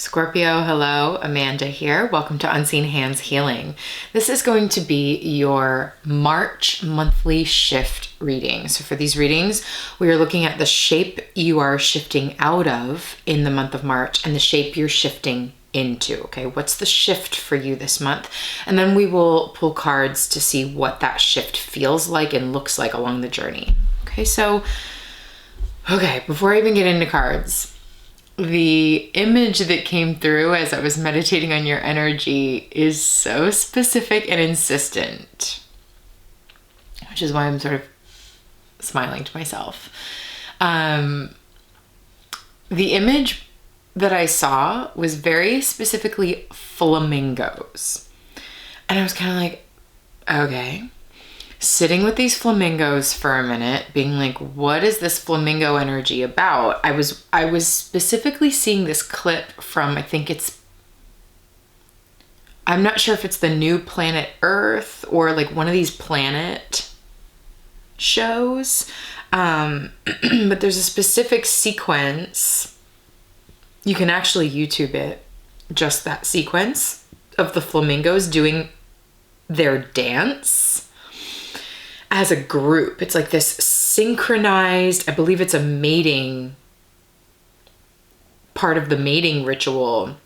Scorpio, hello, Amanda here. Welcome to Unseen Hands Healing. This is going to be your March monthly shift reading. So for these readings, we are looking at the shape you are shifting out of in the month of March and the shape you're shifting into. Okay, what's the shift for you this month? And then we will pull cards to see what that shift feels like and looks like along the journey. Okay, before I even get into cards, the image that came through as I was meditating on your energy is so specific and insistent, which is why I'm sort of smiling to myself. The image that I saw was very specifically flamingos. And I was kind of like, okay. Sitting with these flamingos for a minute, being like, what is this flamingo energy about? I was specifically seeing this clip from, I'm not sure if it's the new Planet Earth or like one of these planet shows. But there's a specific sequence. You can actually YouTube it, just that sequence of the flamingos doing their dance as a group. It's like this synchronized, I believe it's a mating, part of the mating ritual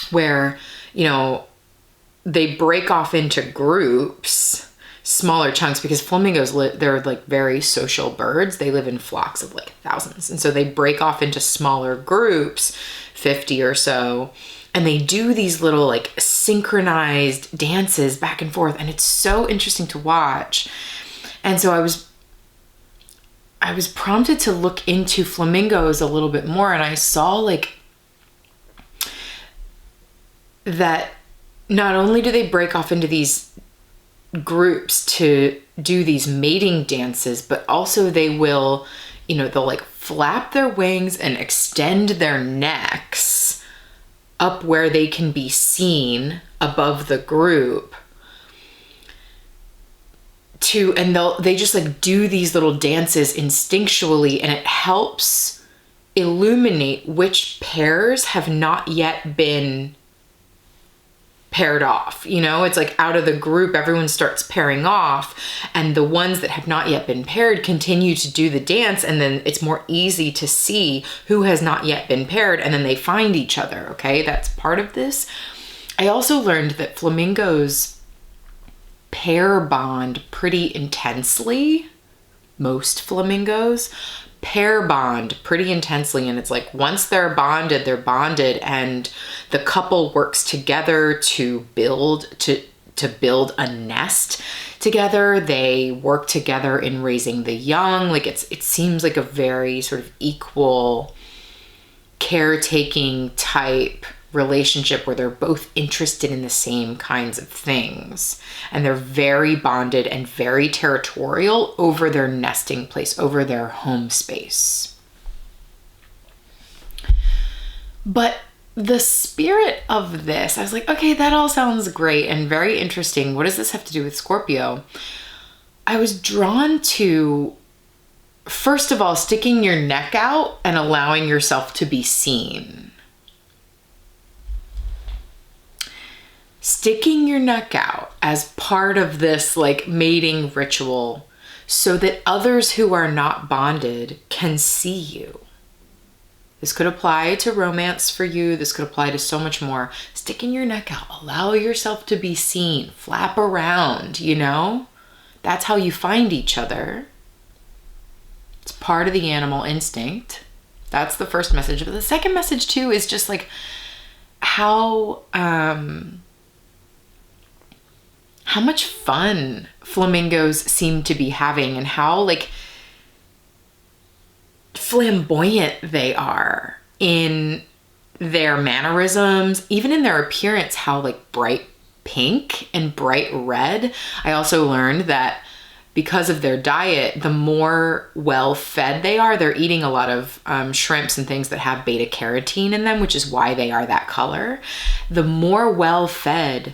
where, they break off into groups, smaller chunks, because flamingos, they're like very social birds. They live in flocks of like thousands. And so they break off into smaller groups, 50 or so, and they do these little like synchronized dances back and forth. And it's so interesting to watch. And so I was prompted to look into flamingos a little bit more, and I saw like that not only do they break off into these groups to do these mating dances, but also they will, they'll like flap their wings and extend their necks up where they can be seen above the group. And they just like do these little dances instinctually, and it helps illuminate which pairs have not yet been paired off. It's like out of the group, everyone starts pairing off, and the ones that have not yet been paired continue to do the dance, and then it's more easy to see who has not yet been paired, and then they find each other. Okay, that's part of this. I also learned that flamingos pair bond pretty intensely. Most flamingos pair bond pretty intensely, and it's like once they're bonded, and the couple works together to build a nest together. They work together in raising the young. Like it seems like a very sort of equal caretaking type relationship where they're both interested in the same kinds of things, and they're very bonded and very territorial over their nesting place, over their home space. But the spirit of this, I was like, okay, that all sounds great and very interesting. What does this have to do with Scorpio? I was drawn to, first of all, sticking your neck out and allowing yourself to be seen. Sticking your neck out as part of this like mating ritual so that others who are not bonded can see you. This could apply to romance for you. This could apply to so much more. Sticking your neck out, allow yourself to be seen, flap around, That's how you find each other. It's part of the animal instinct. That's the first message. But the second message too is just like how much fun flamingos seem to be having, and how like flamboyant they are in their mannerisms, even in their appearance, how like bright pink and bright red. I also learned that because of their diet, the more well-fed they are, they're eating a lot of shrimps and things that have beta carotene in them, which is why they are that color. The more well-fed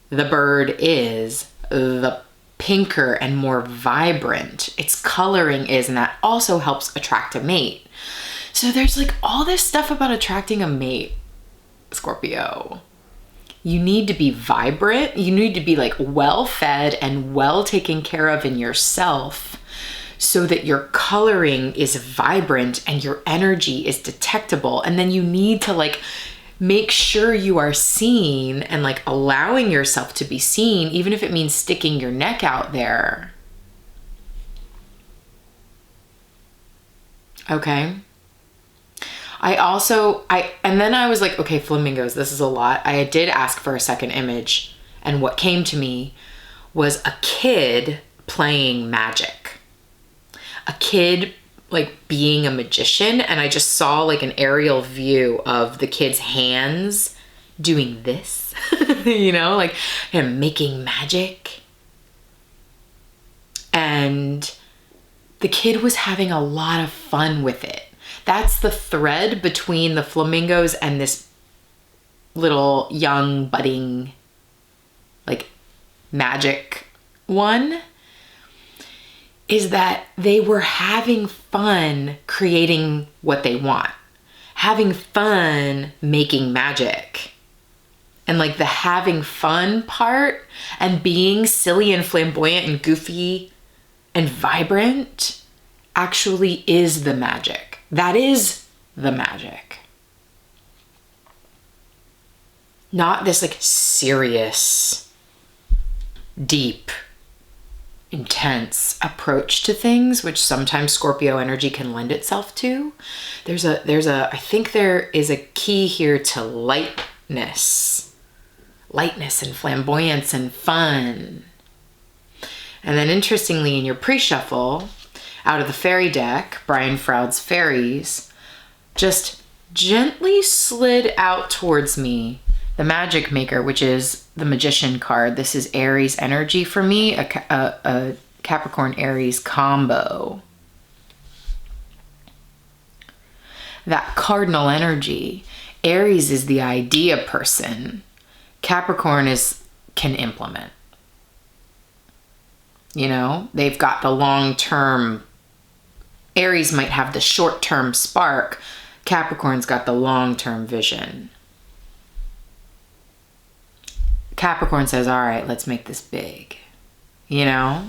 the bird is, the pinker and more vibrant its coloring is, and that also helps attract a mate. So there's like all this stuff about attracting a mate Scorpio. You need to be vibrant. You need to be like well fed and well taken care of in yourself so that your coloring is vibrant and your energy is detectable. And then you need to like make sure you are seen and like allowing yourself to be seen, even if it means sticking your neck out there. Okay. And then I was like, okay, flamingos, this is a lot. I did ask for a second image, and what came to me was a kid playing magic. A kid like being a magician, and I just saw like an aerial view of the kid's hands doing this, you know, like him making magic. And the kid was having a lot of fun with it. That's the thread between the flamingos and this little young budding like magic one, is that they were having fun creating what they want, having fun making magic. And like the having fun part and being silly and flamboyant and goofy and vibrant actually is the magic. That is the magic. Not this like serious, deep, intense approach to things, which sometimes Scorpio energy can lend itself to. I think there is a key here to lightness and flamboyance and fun. And then interestingly, in your pre-shuffle, out of the fairy deck, Brian Froud's Fairies, just gently slid out towards me the Magic Maker, which is the Magician card. This is Aries energy for me, a Capricorn Aries combo. That cardinal energy. Aries is the idea person. Capricorn can implement. You know, they've got the long-term. Aries might have the short-term spark. Capricorn's got the long-term vision. Capricorn says, all right, let's make this big, you know?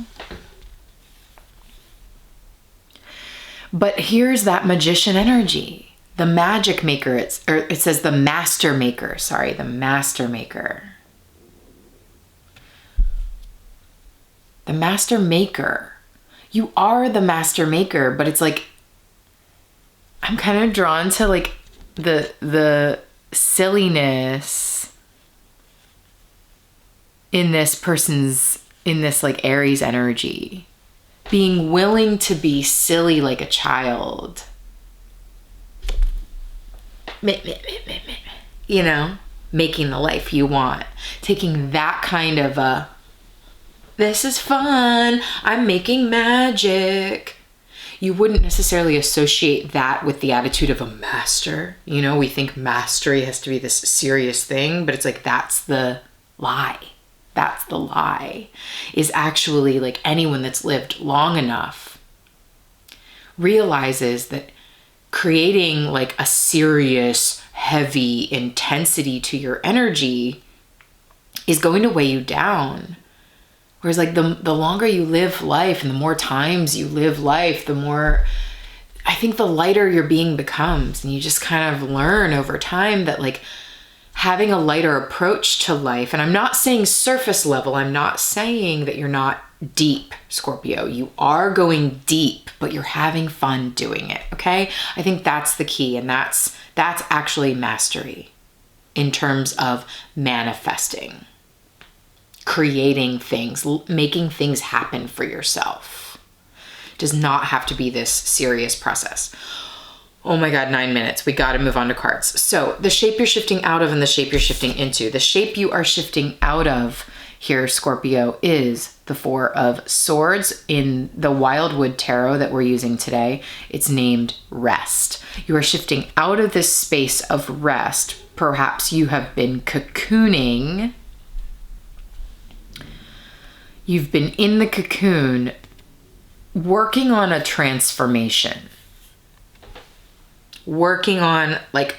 But here's that magician energy. The magic maker, it says the master maker, the master maker. The master maker. You are the master maker, but it's like, I'm kind of drawn to like the silliness in this like Aries energy. Being willing to be silly like a child. You know, making the life you want. Taking that kind of this is fun, I'm making magic. You wouldn't necessarily associate that with the attitude of a master. You know, we think mastery has to be this serious thing, but it's like, that's the lie. That's the lie. Is actually like anyone that's lived long enough realizes that creating like a serious, heavy intensity to your energy is going to weigh you down. Whereas like the longer you live life and the more times you live life, the more, I think the lighter your being becomes. And you just kind of learn over time that like having a lighter approach to life, and I'm not saying surface level, I'm not saying that you're not deep, Scorpio. You are going deep, but you're having fun doing it, okay? I think that's the key, and that's actually mastery in terms of manifesting. Creating things, making things happen for yourself. Does not have to be this serious process. Oh my God, 9 minutes. We got to move on to cards. So the shape you're shifting out of and the shape you're shifting into. The shape you are shifting out of here, Scorpio, is the Four of Swords. In the Wildwood Tarot that we're using today, it's named Rest. You are shifting out of this space of rest. Perhaps you have been cocooning. You've been in the cocoon working on a transformation. Working on like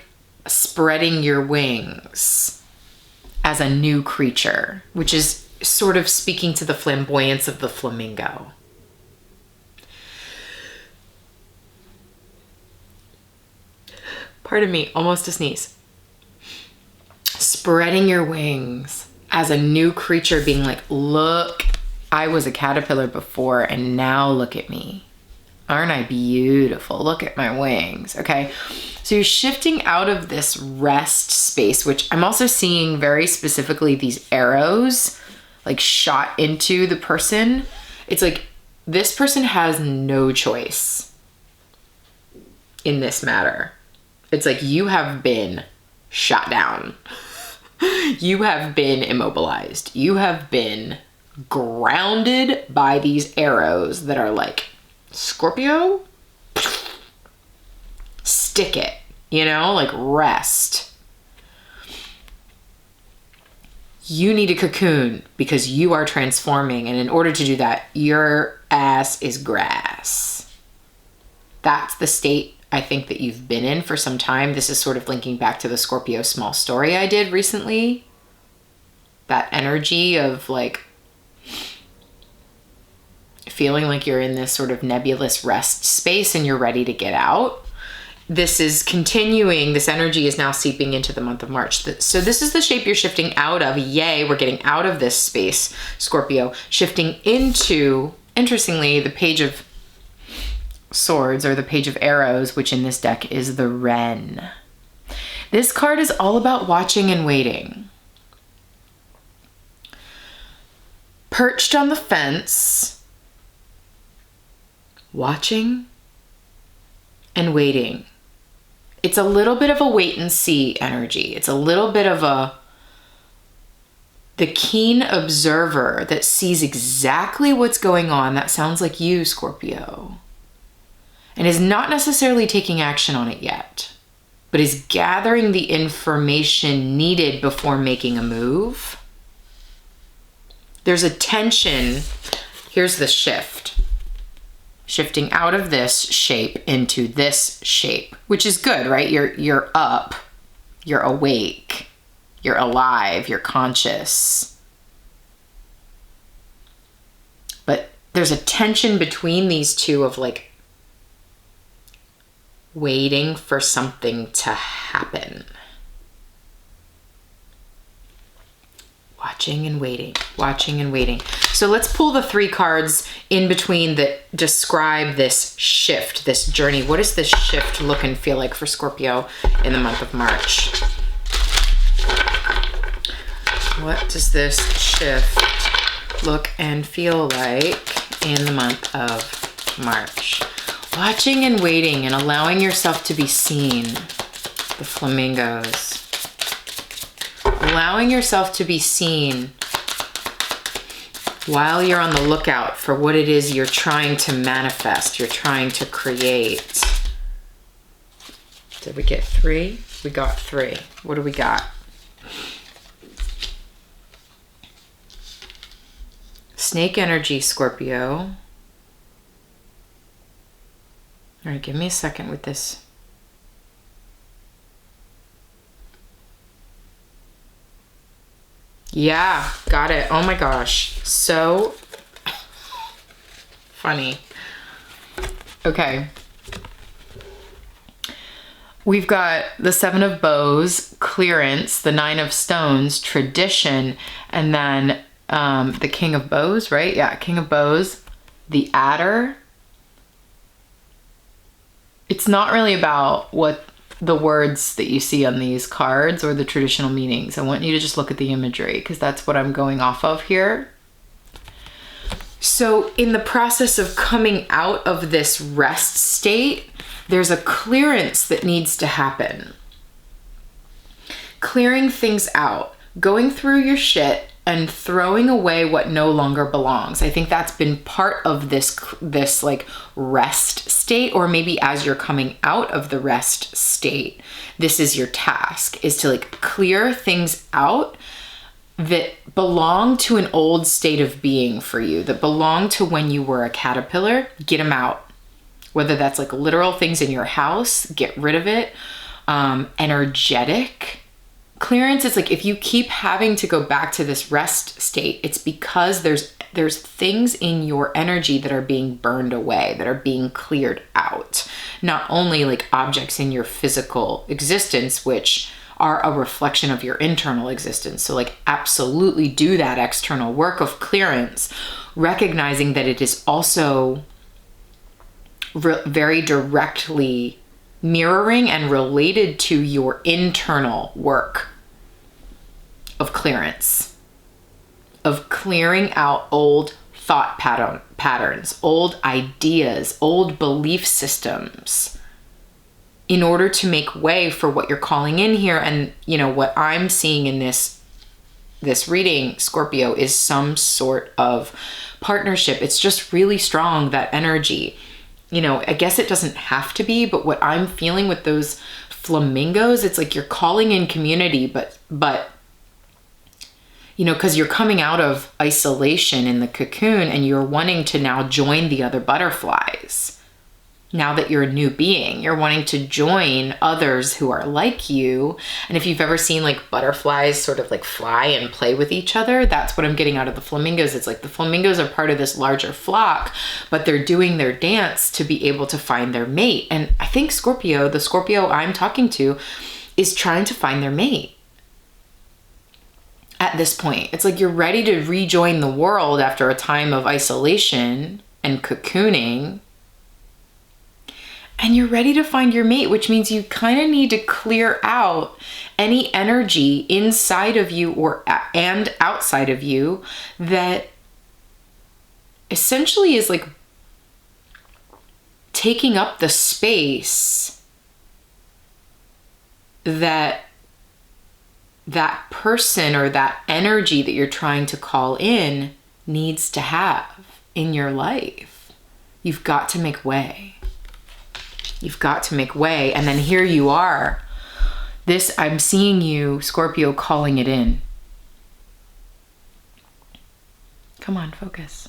spreading your wings as a new creature, which is sort of speaking to the flamboyance of the flamingo. Pardon me, almost a sneeze. Spreading your wings as a new creature, being like, look, I was a caterpillar before and now look at me. Aren't I beautiful? Look at my wings, okay? So you're shifting out of this rest space, which I'm also seeing very specifically these arrows like shot into the person. It's like this person has no choice in this matter. It's like you have been shot down. You have been immobilized. You have been grounded by these arrows that are like, Scorpio, stick it, you know, like rest. You need a cocoon because you are transforming. And in order to do that, your ass is grass. That's the state I think that you've been in for some time. This is sort of linking back to the Scorpio small story I did recently. That energy of like feeling like you're in this sort of nebulous rest space and you're ready to get out. This is continuing. This energy is now seeping into the month of March. So this is the shape you're shifting out of. Yay, we're getting out of this space, Scorpio, shifting into, interestingly, the Page of Swords or the Page of Arrows, which in this deck is the Wren. This card is all about watching and waiting. Perched on the fence, watching and waiting. It's a little bit of a wait and see energy. It's a little bit of the keen observer that sees exactly what's going on. That sounds like you, Scorpio. And is not necessarily taking action on it yet, but is gathering the information needed before making a move. There's a tension. Here's the shift. Shifting out of this shape into this shape, which is good, right? You're up, you're awake, you're alive, you're conscious. But there's a tension between these two of like waiting for something to happen. Watching and waiting, watching and waiting. So let's pull the 3 cards in between that describe this shift, this journey. What does this shift look and feel like for Scorpio in the month of March? What does this shift look and feel like in the month of March? Watching and waiting and allowing yourself to be seen. The Flamingos. Allowing yourself to be seen while you're on the lookout for what it is you're trying to manifest, you're trying to create. Did we get 3? We got 3. What do we got? Snake energy, Scorpio. All right, give me a second with this. Yeah, got it. Oh my gosh. So funny. Okay. We've got the 7 of Bows, clearance, the 9 of Stones, tradition, and then the King of Bows, right? Yeah, King of Bows, the Adder. It's not really about what the words that you see on these cards or the traditional meanings. I want you to just look at the imagery because that's what I'm going off of here. So in the process of coming out of this rest state, there's a clearance that needs to happen. Clearing things out, going through your shit and throwing away what no longer belongs. I think that's been part of this like rest state, or maybe as you're coming out of the rest state, this is your task, is to like clear things out that belong to an old state of being for you, that belong to when you were a caterpillar. Get them out. Whether that's like literal things in your house, get rid of it. energetic clearance. It's like if you keep having to go back to this rest state, it's because there's things in your energy that are being burned away, that are being cleared out. Not only like objects in your physical existence, which are a reflection of your internal existence. So like absolutely do that external work of clearance, recognizing that it is also very directly mirroring and related to your internal work of clearance, of clearing out old thought patterns, old ideas, old belief systems, in order to make way for what you're calling in here. And you know what I'm seeing in this reading, Scorpio, is some sort of partnership. It's just really strong, that energy. You know, I guess it doesn't have to be, but what I'm feeling with those flamingos, it's like you're calling in community, but you know, because you're coming out of isolation in the cocoon and you're wanting to now join the other butterflies. Now that you're a new being, you're wanting to join others who are like you. And if you've ever seen like butterflies sort of like fly and play with each other, that's what I'm getting out of the flamingos. It's like the flamingos are part of this larger flock, but they're doing their dance to be able to find their mate. And I think Scorpio, the Scorpio I'm talking to, is trying to find their mate. At this point, it's like you're ready to rejoin the world after a time of isolation and cocooning. And you're ready to find your mate, which means you kind of need to clear out any energy inside of you and outside of you that essentially is like taking up the space that person or that energy that you're trying to call in needs to have in your life. You've got to make way. You've got to make way. And then here you are. I'm seeing you, Scorpio, calling it in. Come on, focus.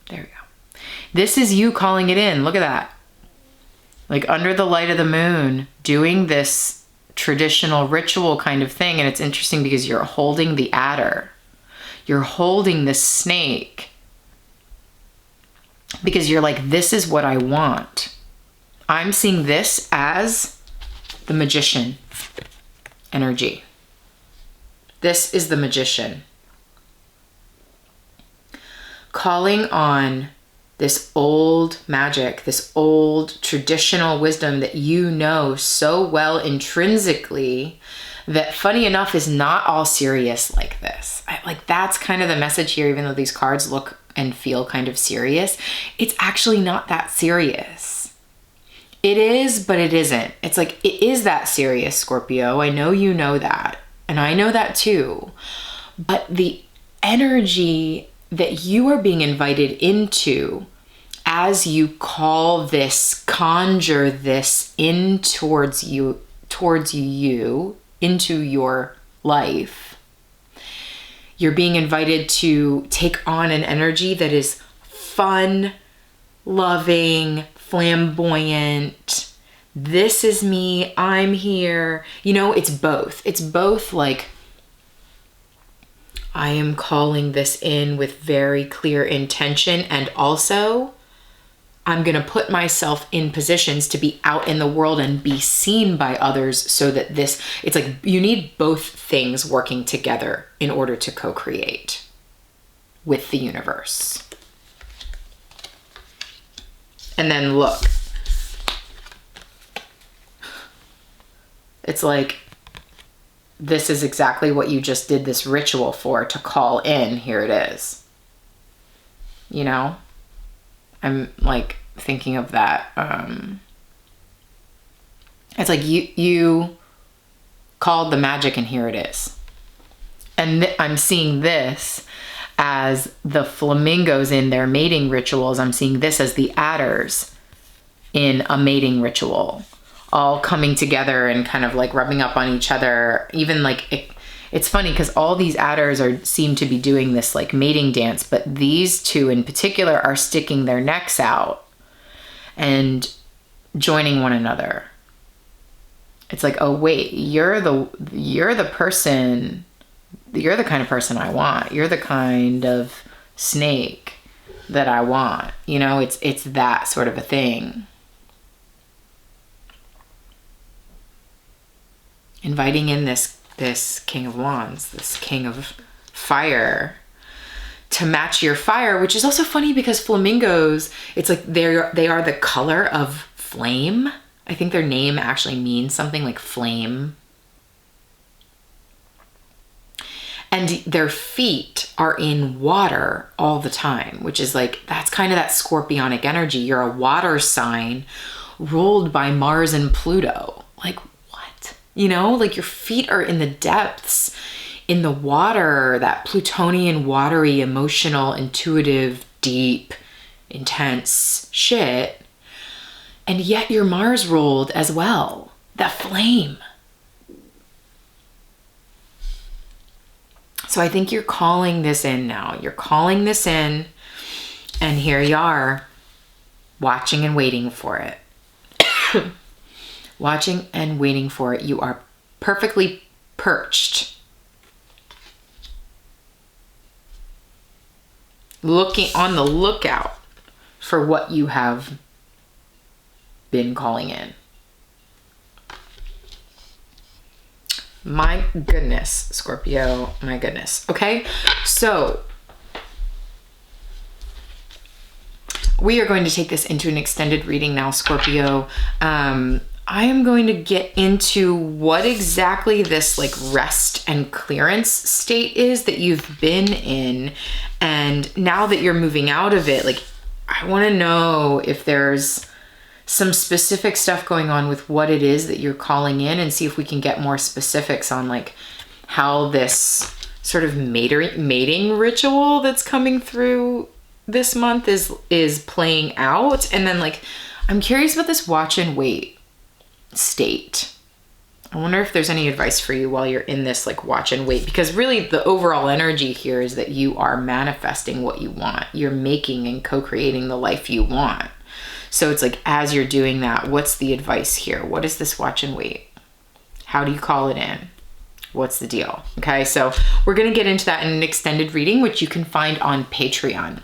There we go. This is you calling it in. Look at that. Like under the light of the moon, doing this traditional ritual kind of thing. And it's interesting because you're holding the adder. You're holding the snake. Because you're like, this is what I want. I'm seeing this as the magician energy. This is the magician. Calling on this old magic, this old traditional wisdom that you know so well intrinsically that, funny enough, is not all serious like this. Like that's kind of the message here, even though these cards look and feel kind of serious. It's actually not that serious. It is, but it isn't. It's like, it is that serious, Scorpio. I know you know that. And I know that too. But the energy that you are being invited into as you conjure this in towards you, into your life, you're being invited to take on an energy that is fun, loving, flamboyant. This is me, I'm here. You know, it's both. It's both like, I am calling this in with very clear intention, and also I'm going to put myself in positions to be out in the world and be seen by others, so that it's like you need both things working together in order to co-create with the universe. And then look, it's like, this is exactly what you just did this ritual for, to call in. Here it is. You know? I'm like thinking of that. It's like you called the magic and here it is. And I'm seeing this as the flamingos in their mating rituals. I'm seeing this as the adders in a mating ritual, all coming together and kind of like rubbing up on each other. Even like it's funny because all these adders seem to be doing this like mating dance, but these two in particular are sticking their necks out. And joining one another. It's like, oh wait, you're the person, you're the kind of person I want. You're the kind of snake that I want. You know, it's that sort of a thing. Inviting in this King of Wands, this King of Fire, to match your fire, which is also funny because flamingos, it's like they are the color of flame. I think their name actually means something like flame. And their feet are in water all the time, which is like, that's kind of that scorpionic energy. You're a water sign ruled by Mars and Pluto. Like, what? You know, like your feet are in the depths, in the water, that Plutonian, watery, emotional, intuitive, deep, intense shit. And yet you're Mars ruled as well. That flame. So I think you're calling this in now. You're calling this in, and here you are, watching and waiting for it. Watching and waiting for it. You are perfectly perched. Looking on the lookout for what you have been calling in. My goodness, Scorpio, my goodness. Okay, so we are going to take this into an extended reading now, Scorpio. I am going to get into what exactly this like rest and clearance state is that you've been in. And now that you're moving out of it, like, I want to know if there's some specific stuff going on with what it is that you're calling in, and see if we can get more specifics on like how this sort of mating ritual that's coming through this month is playing out. And then like, I'm curious about this watch and wait state. I wonder if there's any advice for you while you're in this like watch and wait, because really the overall energy here is that you are manifesting what you want. You're making and co-creating the life you want. So it's like, as you're doing that, what's the advice here? What is this watch and wait? How do you call it in? What's the deal? Okay, so we're going to get into that in an extended reading, which you can find on Patreon.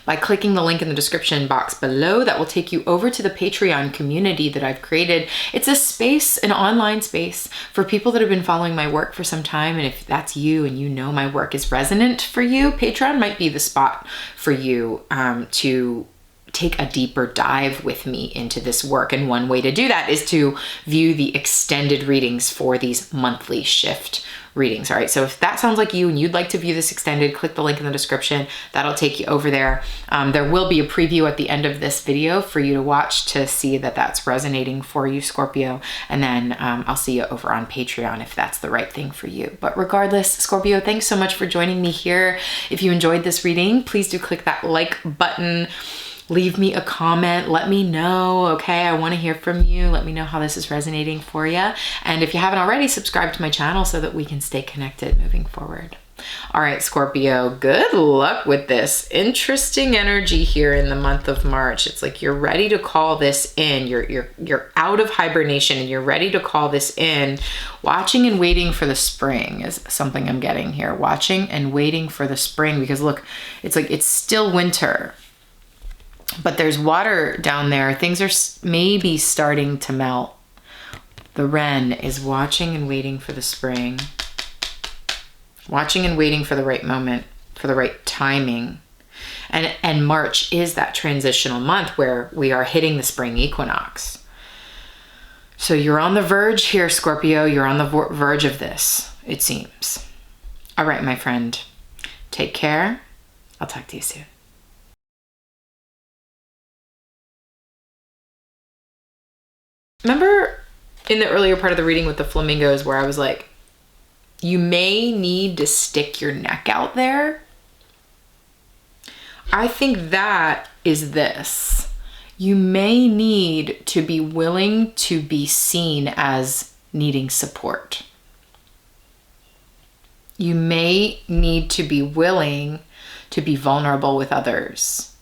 By clicking the link in the description box below, that will take you over to the Patreon community that I've created. It's a space, an online space for people that have been following my work for some time. And if that's you and you know my work is resonant for you, Patreon might be the spot for you to take a deeper dive with me into this work. And one way to do that is to view the extended readings for these monthly shift readings. All right, so if that sounds like you and you'd like to view this extended, click the link in the description. That'll take you over there. There will be a preview at the end of this video for you to watch to see that that's resonating for you, Scorpio. And then I'll see you over on Patreon if that's the right thing for you. But regardless, Scorpio, thanks so much for joining me here. If you enjoyed this reading, please do click that like button. Leave me a comment. Let me know, okay? I want to hear from you. Let me know how this is resonating for you. And if you haven't already, subscribe to my channel so that we can stay connected moving forward. All right, Scorpio, good luck with this. Interesting energy here in the month of March. It's like you're ready to call this in. You're out of hibernation and you're ready to call this in. Watching and waiting for the spring is something I'm getting here. Watching and waiting for the spring, because look, it's like it's still winter, but there's water down there. Things are maybe starting to melt. The wren is watching and waiting for the spring. Watching and waiting for the right moment, for the right timing. And March is that transitional month where we are hitting the spring equinox. So you're on the verge here, Scorpio. You're on the verge of this, it seems. All right, my friend. Take care. I'll talk to you soon. Remember in the earlier part of the reading with the flamingos where I was like, you may need to stick your neck out there? I think that is this. You may need to be willing to be seen as needing support. You may need to be willing to be vulnerable with others,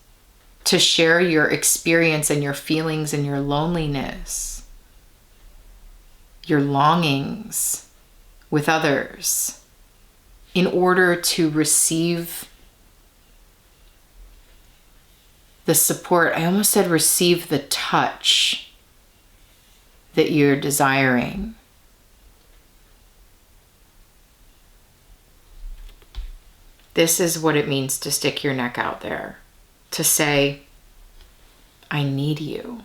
to share your experience and your feelings and your loneliness, your longings with others in order to receive the support. I almost said receive the touch that you're desiring. This is what it means to stick your neck out there, to say, I need you.